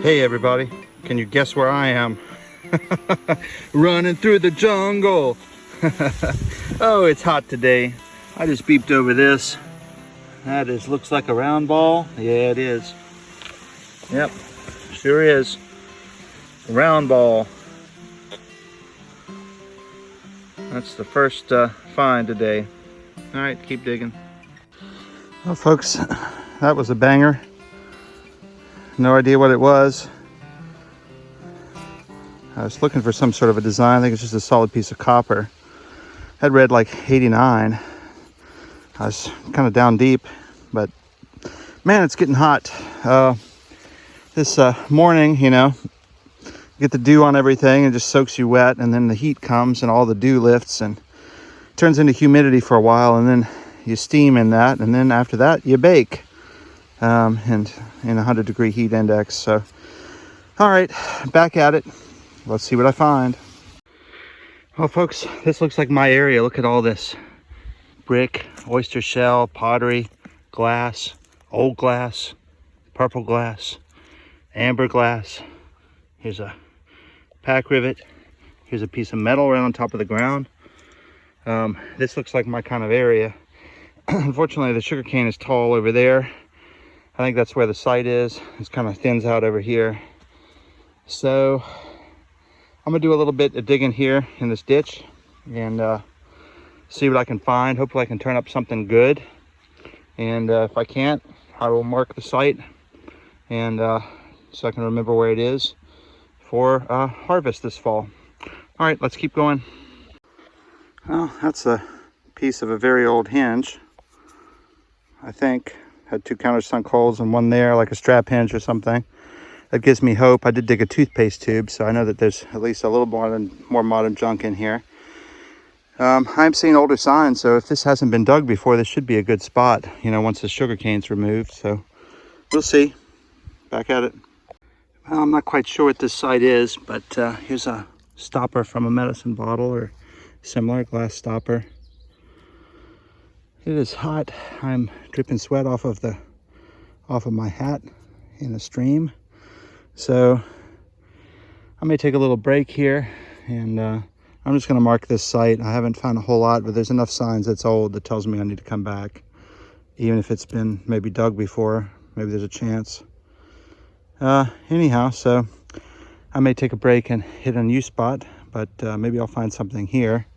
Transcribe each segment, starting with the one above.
Hey everybody, can you guess where I am? Running through the jungle. Oh, it's hot today. I just beeped over this. That looks like a round ball. Yeah, it is. Yep, sure is. Round ball. That's the first find today. All right, keep digging. Well, folks, that was a banger. No idea what it was. I was looking for some sort of a design. I think it's just a solid piece of copper. I'd read like 89. I was kind of down deep, but man, it's getting hot. This morning, you know, you get the dew on everything and it just soaks you wet, and then the heat comes and all the dew lifts and turns into humidity for a while, and then you steam in that, and then after that you bake and in 100-degree heat index. So all right, back at it. Let's see what I find. Well, folks, this looks like my area. Look at all this brick, oyster shell, pottery, glass, old glass, purple glass, amber glass. Here's a pack rivet. Here's a piece of metal right on top of the ground. This looks like my kind of area. Unfortunately, the sugarcane is tall over there. I think that's where the site is. It kind of thins out over here. So I'm gonna do a little bit of digging here in this ditch and see what I can find. Hopefully I can turn up something good. And if I can't, I will mark the site and so I can remember where it is for harvest this fall. All right, let's keep going. Well, that's a piece of a very old hinge. I think had 2 countersunk holes and one there, like a strap hinge or something. That gives me hope. I did dig a toothpaste tube, so I know that there's at least a little more modern junk in here. I'm seeing older signs, so if this hasn't been dug before, this should be a good spot, you know, once the sugar cane's removed. So we'll see. Back at it. Well, I'm not quite sure what this site is, but here's a stopper from a medicine bottle or similar glass stopper. It is hot. I'm dripping sweat off of my hat in a stream. So I may take a little break here, and I'm just going to mark this site. I haven't found a whole lot, but there's enough signs that's old that tells me I need to come back. Even if it's been maybe dug before, maybe there's a chance. Anyhow, so I may take a break and hit a new spot, but maybe I'll find something here.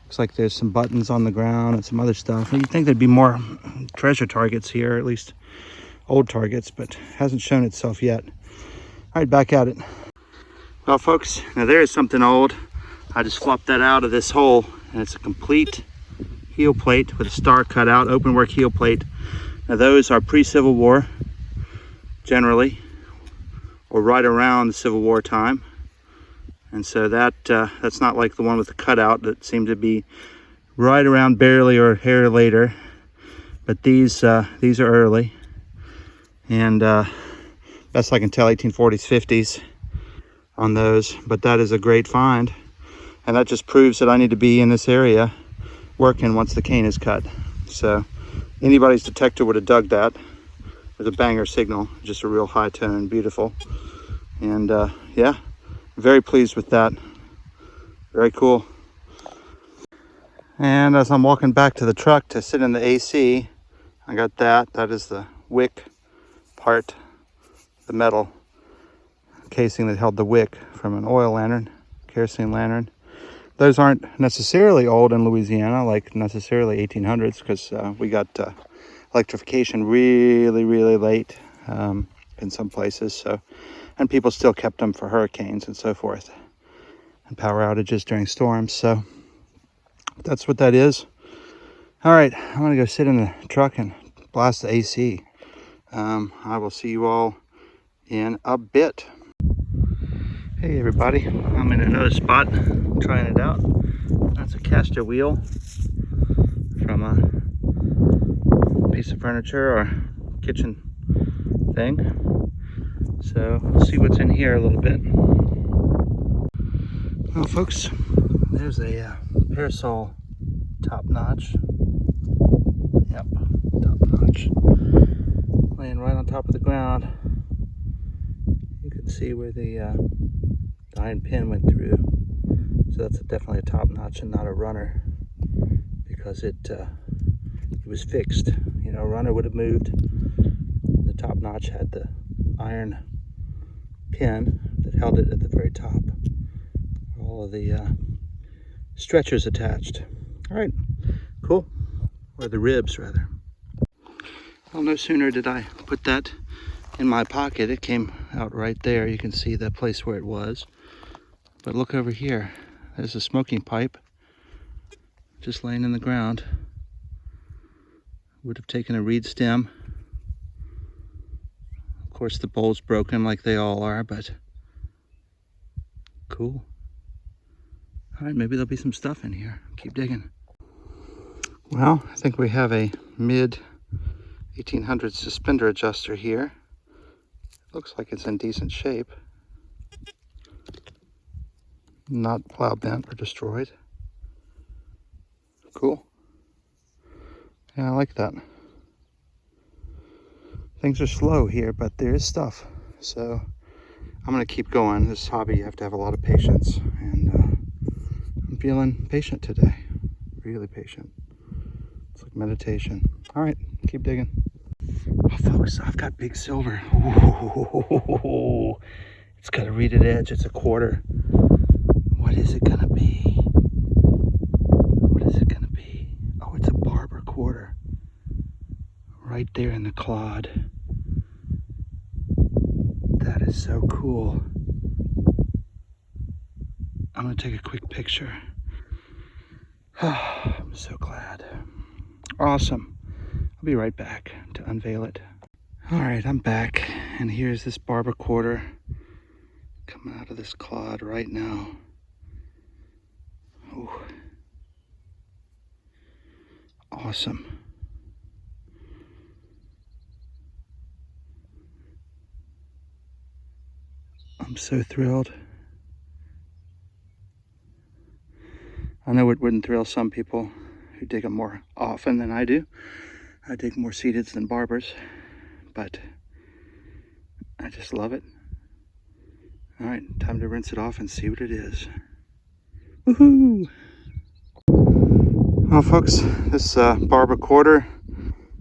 Looks like there's some buttons on the ground and some other stuff. You'd think there'd be more treasure targets here, at least old targets, but hasn't shown itself yet. All right, back at it. Well, folks, now there is something old. I just flopped that out of this hole, and it's a complete heel plate with a star cut out, open work heel plate. Now those are pre-Civil War, generally, or right around the Civil War time. And so that's not like the one with the cutout that seemed to be right around barely or a hair later. But these are early, and best I can tell, 1840s, 50s on those. But that is a great find, and that just proves that I need to be in this area working once the cane is cut. So anybody's detector would have dug that. There's a banger signal, just a real high tone, beautiful. And yeah, very pleased with that. Very cool. And as I'm walking back to the truck to sit in the AC, I got that. That is the wick part, the metal casing that held the wick from an oil lantern, kerosene lantern. Those aren't necessarily old in Louisiana, like necessarily 1800s, because we got electrification really, really late in some places. So, and people still kept them for hurricanes and so forth, and power outages during storms. So that's what that is. All right, I'm gonna go sit in the truck and blast the AC. I will see you all in a bit. Hey everybody, I'm in another spot trying it out. That's a caster wheel from a piece of furniture or kitchen thing. So we'll see what's in here a little bit. Well, folks, there's a parasol top notch. Yep, top notch. Laying right on top of the ground. You can see where the iron pin went through. So that's definitely a top notch and not a runner, because it was fixed. You know, a runner would have moved. The top notch had the iron pin that held it at the very top. All of the stretchers attached. All right, cool. Or the ribs, rather. Well, no sooner did I put that in my pocket, it came out right there. You can see that place where it was. But look over here. There's a smoking pipe just laying in the ground. Would have taken a reed stem. Of course, the bowl's broken like they all are, but cool. All right, maybe there'll be some stuff in here. Keep digging. Well, I think we have a mid 1800s suspender adjuster here. Looks like it's in decent shape. Not plow bent or destroyed. Cool. Yeah, I like that. Things are slow here, but there is stuff. So I'm gonna keep going. This hobby, you have to have a lot of patience, and I'm feeling patient today. Really patient. It's like meditation. All right, keep digging. Oh, folks, I've got big silver. Ooh, it's got a reeded edge. It's a quarter. What is it gonna be? What is it gonna be? Oh, it's a barber quarter. Right there in the clod. That is so cool. I'm gonna take a quick picture. I'm so glad. Awesome. I'll be right back to unveil it. All right, I'm back, and here's this barber quarter coming out of this clod right now. Ooh. Awesome. I'm so thrilled. I know it wouldn't thrill some people who dig them more often than I do. I dig more seededs than barbers, but I just love it. All right, time to rinse it off and see what it is. Woohoo! Well, folks, this barber quarter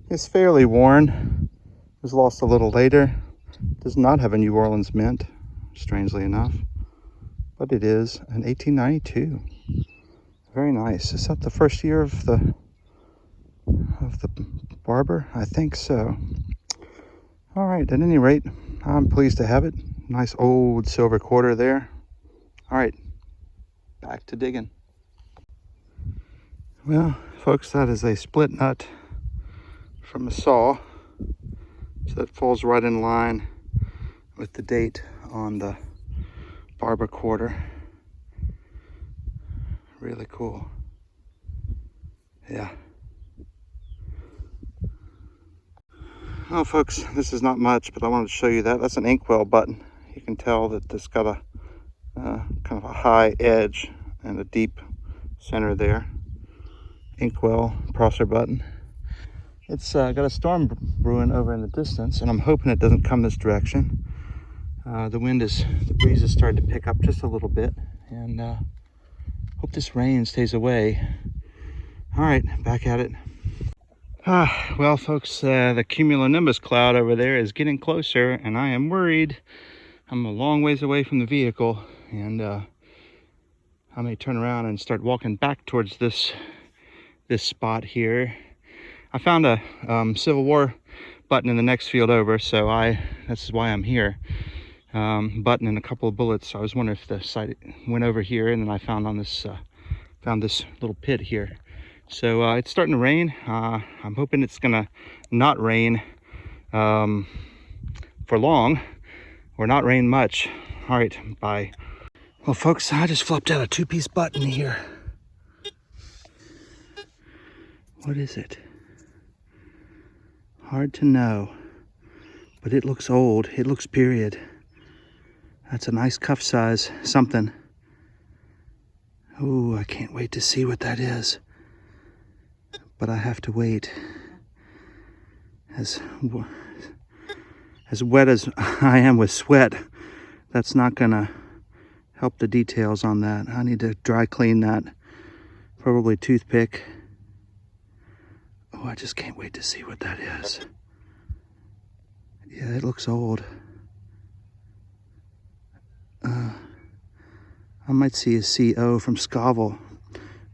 is fairly worn. It was lost a little later. Does not have a New Orleans mint, strangely enough, but it is an 1892. Very nice. Is that the first year of the barber? I think so. All right, at any rate, I'm pleased to have it. Nice old silver quarter there. All right, back to digging. Well, folks, that is a split nut from a saw. So that falls right in line with the date on the barber quarter. Really cool. Yeah. Oh, folks, this is not much, but I wanted to show you that. That's an inkwell button. You can tell that it's got a kind of a high edge and a deep center there. Inkwell Prosser button. It's got a storm brewing over in the distance, and I'm hoping it doesn't come this direction. The breeze is starting to pick up just a little bit, and hope this rain stays away. All right, back at it. Well, folks, the cumulonimbus cloud over there is getting closer, and I am worried. I'm a long ways away from the vehicle, and I may turn around and start walking back towards this spot here. I found a Civil War button in the next field over, so this is why I'm here. Button and a couple of bullets. I was wondering if the sight went over here, and then I found this little pit here. So it's starting to rain. I'm hoping it's gonna not rain for long, or not rain much. All right, bye. Well, folks, I just flopped out a two-piece button here. What is it? Hard to know, but it looks old. It looks period. That's a nice cuff size something. Oh, I can't wait to see what that is. But I have to wait. As wet as I am with sweat, that's not gonna help the details on that. I need to dry clean that, probably toothpick. Oh, I just can't wait to see what that is. Yeah, it looks old. I might see a CO from Scoville,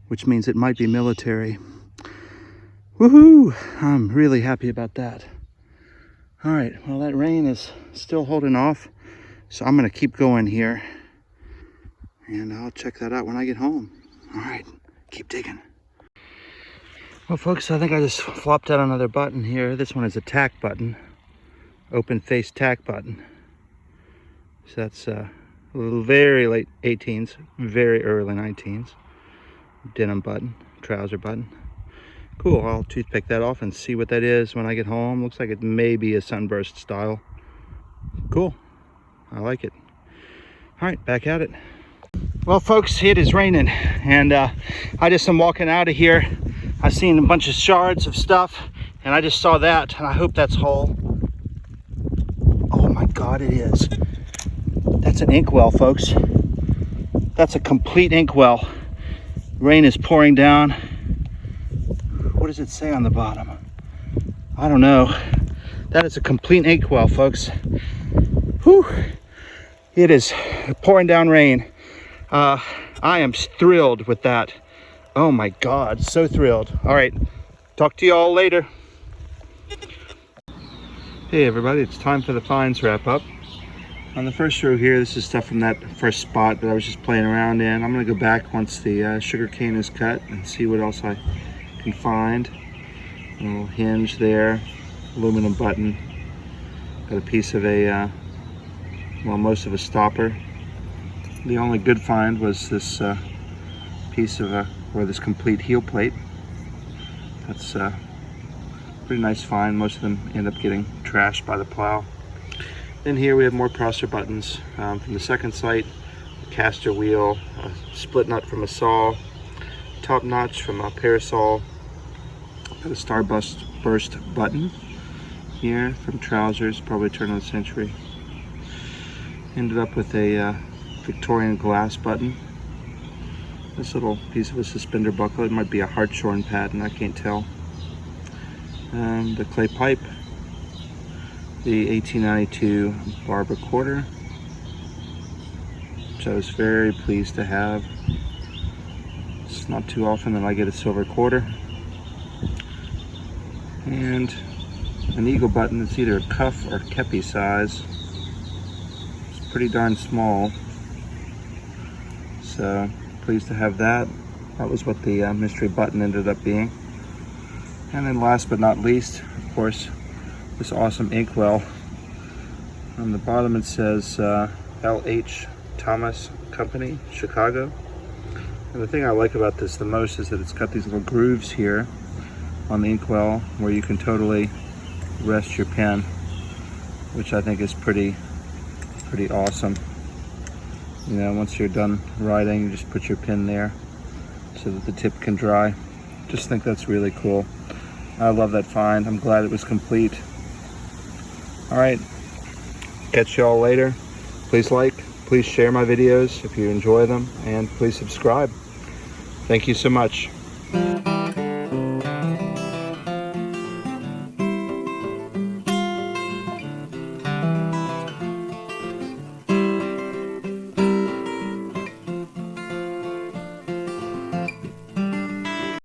which means it might be military. Woohoo! I'm really happy about that. All right, well, that rain is still holding off, so I'm gonna keep going here, and I'll check that out when I get home. All right, keep digging. Well, folks, I think I just flopped out another button here. This one is a tack button, open face tack button. So that's a little very late 18s, very early 19s. Denim button, trouser button. Cool, I'll toothpick that off and see what that is when I get home. Looks like it may be a sunburst style. Cool, I like it. All right, back at it. Well, folks, it is raining, and I just am walking out of here. I seen a bunch of shards of stuff, and I just saw that, and I hope that's whole. Oh my God, it is. That's an inkwell, folks. That's a complete inkwell. Rain is pouring down. What does it say on the bottom? I don't know. That is a complete inkwell, folks. Whew. It is pouring down rain. I am thrilled with that. Oh my God, so thrilled. All right, talk to you all later. Hey everybody, it's time for the finds wrap up. On the first row here, this is stuff from that first spot that I was just playing around in. I'm gonna go back once the sugar cane is cut and see what else I can find. A little hinge there, aluminum button. Got a piece of a, well, most of a stopper. The only good find was this piece of or this complete heel plate. That's a pretty nice find. Most of them end up getting trashed by the plow. Then here we have more prosser buttons from the second site, a caster wheel, a split nut from a saw, top notch from a parasol, got a starburst button here from trousers, probably turn of the century. Ended up with a Victorian glass button. This little piece of a suspender buckle, it might be a hartshorn pattern, I can't tell. The clay pipe, the 1892 Barber quarter, which I was very pleased to have. It's not too often that I get a silver quarter. And an eagle button. It's either a cuff or kepi size. It's pretty darn small, so pleased to have that. That was what the mystery button ended up being. And then last but not least, of course, this awesome inkwell. On the bottom it says L.H. Thomas Company, Chicago. And the thing I like about this the most is that it's got these little grooves here on the inkwell where you can totally rest your pen, which I think is pretty awesome. You know, once you're done writing, you just put your pen there so that the tip can dry. Just think that's really cool. I love that find. I'm glad it was complete. All right, catch y'all later. Please like, please share my videos if you enjoy them, and please subscribe. Thank you so much.